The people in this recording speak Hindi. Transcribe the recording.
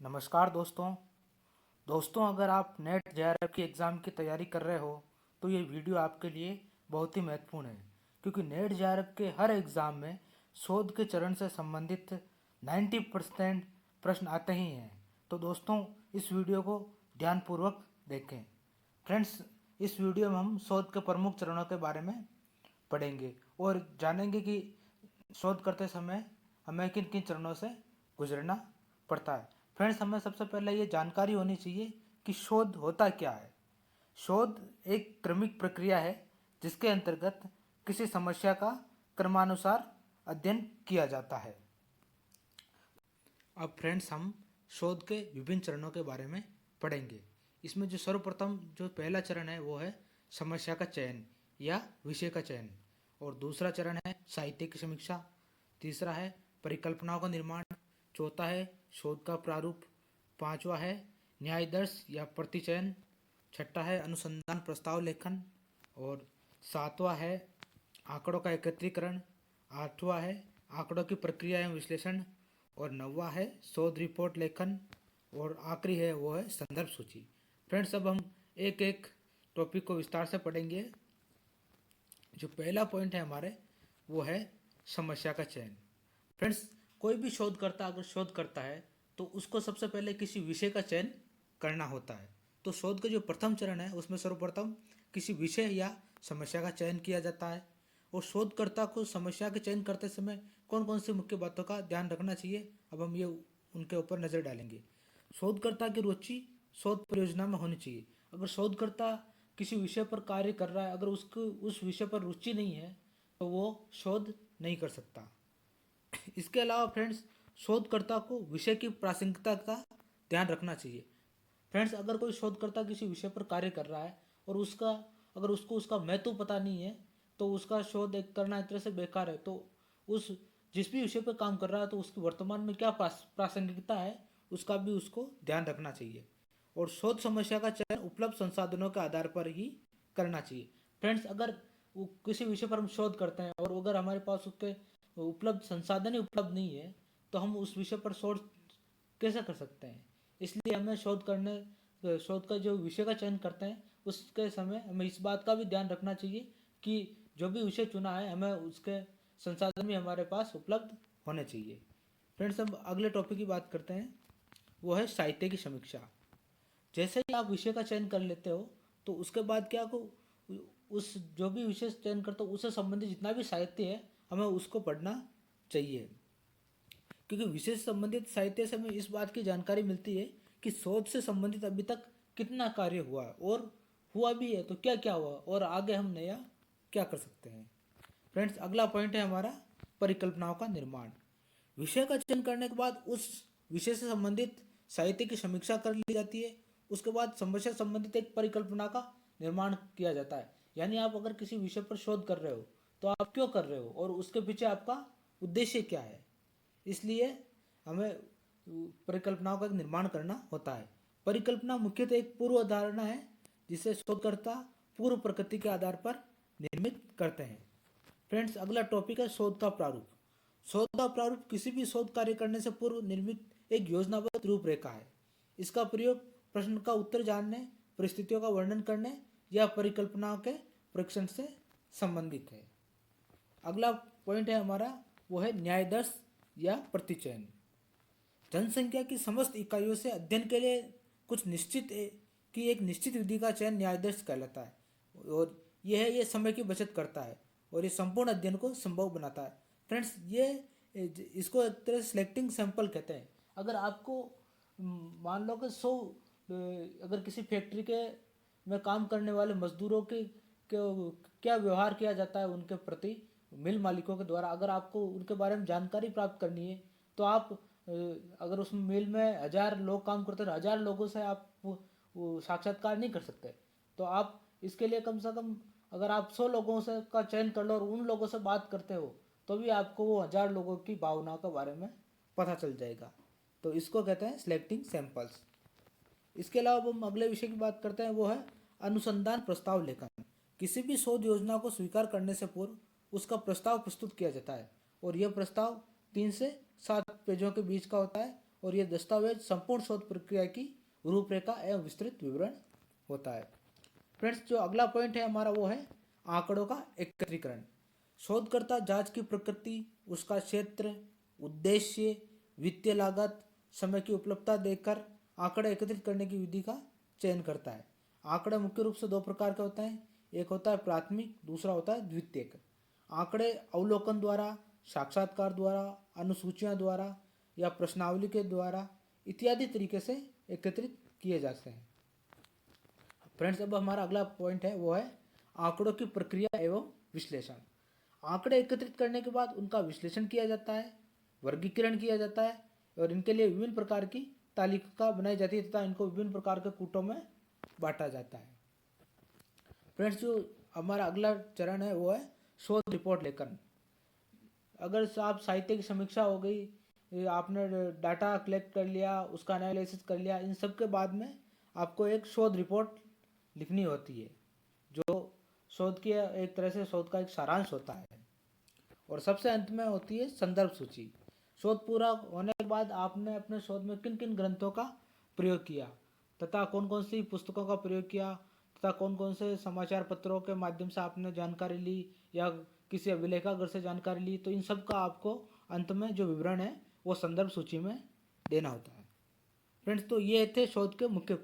नमस्कार दोस्तों अगर आप नेट जेआरएफ की एग्ज़ाम की तैयारी कर रहे हो तो ये वीडियो आपके लिए बहुत ही महत्वपूर्ण है, क्योंकि नेट जेआरएफ के हर एग्ज़ाम में शोध के चरण से संबंधित 90% प्रश्न आते ही हैं। तो दोस्तों, इस वीडियो को ध्यानपूर्वक देखें। फ्रेंड्स, इस वीडियो में हम शोध के प्रमुख चरणों के बारे में पढ़ेंगे और जानेंगे कि शोध करते समय हमें किन किन चरणों से गुजरना पड़ता है। फ्रेंड्स, हमें सबसे पहले ये जानकारी होनी चाहिए कि शोध होता क्या है। शोध एक क्रमिक प्रक्रिया है जिसके अंतर्गत किसी समस्या का क्रमानुसार अध्ययन किया जाता है। अब फ्रेंड्स, हम शोध के विभिन्न चरणों के बारे में पढ़ेंगे। इसमें जो सर्वप्रथम जो पहला चरण है वो है समस्या का चयन या विषय का चयन, और दूसरा चरण है साहित्य की समीक्षा, तीसरा है परिकल्पनाओं का निर्माण, चौथा है शोध का प्रारूप, पांचवा है न्यायदर्श या प्रतिचयन, छठा है अनुसंधान प्रस्ताव लेखन, और सातवां है आंकड़ों का एकत्रीकरण, आठवां है आंकड़ों की प्रक्रिया एवं विश्लेषण, और नौवां है शोध रिपोर्ट लेखन, और आखिरी है वो है संदर्भ सूची। फ्रेंड्स, अब हम एक एक टॉपिक को विस्तार से पढ़ेंगे। जो पहला पॉइंट है हमारे वो है समस्या का चयन। फ्रेंड्स, कोई भी शोधकर्ता अगर शोध करता है तो उसको सबसे पहले किसी विषय का चयन करना होता है। तो शोध का जो प्रथम चरण है उसमें सर्वप्रथम किसी विषय या समस्या का चयन किया जाता है, और शोधकर्ता को समस्या के चयन करते समय कौन कौन सी मुख्य बातों का ध्यान रखना चाहिए, अब हम ये उनके ऊपर नज़र डालेंगे। शोधकर्ता की रुचि शोध परियोजना में होनी चाहिए। अगर शोधकर्ता किसी विषय पर कार्य कर रहा है, अगर उसको उस विषय पर रुचि नहीं है तो वो शोध नहीं कर सकता। इसके अलावा फ्रेंड्स, शोधकर्ता को विषय की प्रासंगिकता का ध्यान रखना चाहिए। फ्रेंड्स, अगर कोई शोधकर्ता किसी विषय पर कार्य कर रहा है और अगर उसको उसका महत्व पता नहीं है तो उसका शोध एक करना एक तरह से बेकार है। तो उस जिस भी विषय पर काम कर रहा है तो उसकी वर्तमान में क्या प्रासंगिकता है उसका भी उसको ध्यान रखना चाहिए। और शोध समस्या का चयन उपलब्ध संसाधनों के आधार पर ही करना चाहिए। फ्रेंड्स, अगर किसी विषय पर हम शोध करते हैं और अगर हमारे पास उसके उपलब्ध संसाधन ही उपलब्ध नहीं है तो हम उस विषय पर शोध कैसे कर सकते हैं। इसलिए हमें शोध का जो विषय का चयन करते हैं उसके समय हमें इस बात का भी ध्यान रखना चाहिए कि जो भी विषय चुना है हमें उसके संसाधन भी हमारे पास उपलब्ध होने चाहिए। फ्रेंड्स, अब अगले टॉपिक की बात करते हैं, वो है साहित्य की समीक्षा। जैसे ही आप विषय का चयन कर लेते हो तो उसके बाद क्या को उस जो भी विषय चयन करते हो उससे संबंधित जितना भी साहित्य है हमें उसको पढ़ना चाहिए, क्योंकि विषय से संबंधित साहित्य से हमें इस बात की जानकारी मिलती है कि शोध से संबंधित अभी तक कितना कार्य हुआ और हुआ भी है तो क्या क्या हुआ और आगे हम नया क्या कर सकते हैं। फ्रेंड्स, अगला पॉइंट है हमारा परिकल्पनाओं का निर्माण। विषय का चयन करने के बाद उस विषय से संबंधित साहित्य की समीक्षा कर ली जाती है। उसके बाद समस्या संबंधित एक परिकल्पना का निर्माण किया जाता है। यानी आप अगर किसी विषय पर शोध कर रहे हो तो आप क्यों कर रहे हो और उसके पीछे आपका उद्देश्य क्या है, इसलिए हमें परिकल्पनाओं का निर्माण करना होता है। परिकल्पना मुख्यतः एक पूर्व धारणा है जिसे शोधकर्ता पूर्व प्रकृति के आधार पर निर्मित करते हैं। फ्रेंड्स, अगला टॉपिक है शोध का प्रारूप। शोध का प्रारूप किसी भी शोध कार्य करने से पूर्व निर्मित एक योजनाबद्ध रूपरेखा है। इसका प्रयोग प्रश्न का उत्तर जानने, परिस्थितियों का वर्णन करने या परिकल्पनाओं के परीक्षण से संबंधित है। अगला पॉइंट है हमारा वो है न्यायदर्श या प्रतिचयन। जनसंख्या की समस्त इकाइयों से अध्ययन के लिए एक निश्चित विधि का चयन न्यायदर्श कहलाता है, और ये समय की बचत करता है और ये संपूर्ण अध्ययन को संभव बनाता है। फ्रेंड्स, इसको एक तरह सिलेक्टिंग सैंपल कहते हैं। अगर आपको मान लो कि 100 अगर किसी फैक्ट्री के में काम करने वाले मजदूरों के क्या व्यवहार किया जाता है उनके प्रति मिल मालिकों के द्वारा, अगर आपको उनके बारे में जानकारी प्राप्त करनी है तो आप अगर उस मिल में 1000 लोग काम करते हैं, 1000 लोगों से आप वो साक्षात्कार नहीं कर सकते। तो आप इसके लिए कम से कम अगर आप 100 लोगों से का चयन कर लो और उन लोगों से बात करते हो तो भी आपको वो 1000 लोगों की भावनाओं के बारे में पता चल जाएगा। तो इसको कहते हैं सिलेक्टिंग सैंपल्स। इसके अलावा हम अगले विषय की बात करते हैं, वो है अनुसंधान प्रस्ताव लेखन। किसी भी शोध योजना को स्वीकार करने से पूर्व उसका प्रस्ताव प्रस्तुत किया जाता है और यह प्रस्ताव 3 से 7 पेजों के बीच का होता है और ये दस्तावेज संपूर्ण शोध प्रक्रिया की रूपरेखा एवं विस्तृत विवरण होता है। फ्रेंड्स, जो अगला पॉइंट है हमारा वो है आंकड़ों का एकत्रीकरण। शोधकर्ता जांच की प्रकृति, उसका क्षेत्र, उद्देश्य, वित्तीय लागत, समय की उपलब्धता देखकर आंकड़े एकत्रित करने की विधि का चयन करता है। आंकड़े मुख्य रूप से दो प्रकार के होते हैं, एक होता है प्राथमिक, दूसरा होता है द्वितीयक। आंकड़े अवलोकन द्वारा, साक्षात्कार द्वारा, अनुसूचियां द्वारा या प्रश्नावली के द्वारा इत्यादि तरीके से एकत्रित किए जाते हैं। फ्रेंड्स, अब हमारा अगला पॉइंट है वो है आंकड़ों की प्रक्रिया एवं विश्लेषण। आंकड़े एकत्रित करने के बाद उनका विश्लेषण किया जाता है, वर्गीकरण किया जाता है और इनके लिए विभिन्न प्रकार की तालिका बनाई जाती है तथा इनको विभिन्न प्रकार के कूटों में बांटा जाता है। फ्रेंड्स, जो हमारा अगला चरण है वो है शोध रिपोर्ट लेखन। अगर आप साहित्य की समीक्षा हो गई, आपने डाटा कलेक्ट कर लिया, उसका एनालिसिस कर लिया, इन सब के बाद में आपको एक शोध रिपोर्ट लिखनी होती है जो शोध की एक तरह से शोध का एक सारांश होता है। और सबसे अंत में होती है संदर्भ सूची। शोध पूरा होने के बाद आपने अपने शोध में किन किन ग्रंथों का प्रयोग किया तथा कौन कौन सी पुस्तकों का प्रयोग किया तथा कौन कौन से समाचार पत्रों के माध्यम से आपने जानकारी ली या किसी अभिलेखागार से जानकारी ली, तो इन सब का आपको अंत में जो विवरण है वो संदर्भ सूची में देना होता है। फ्रेंड्स, तो ये थे शोध के मुख्य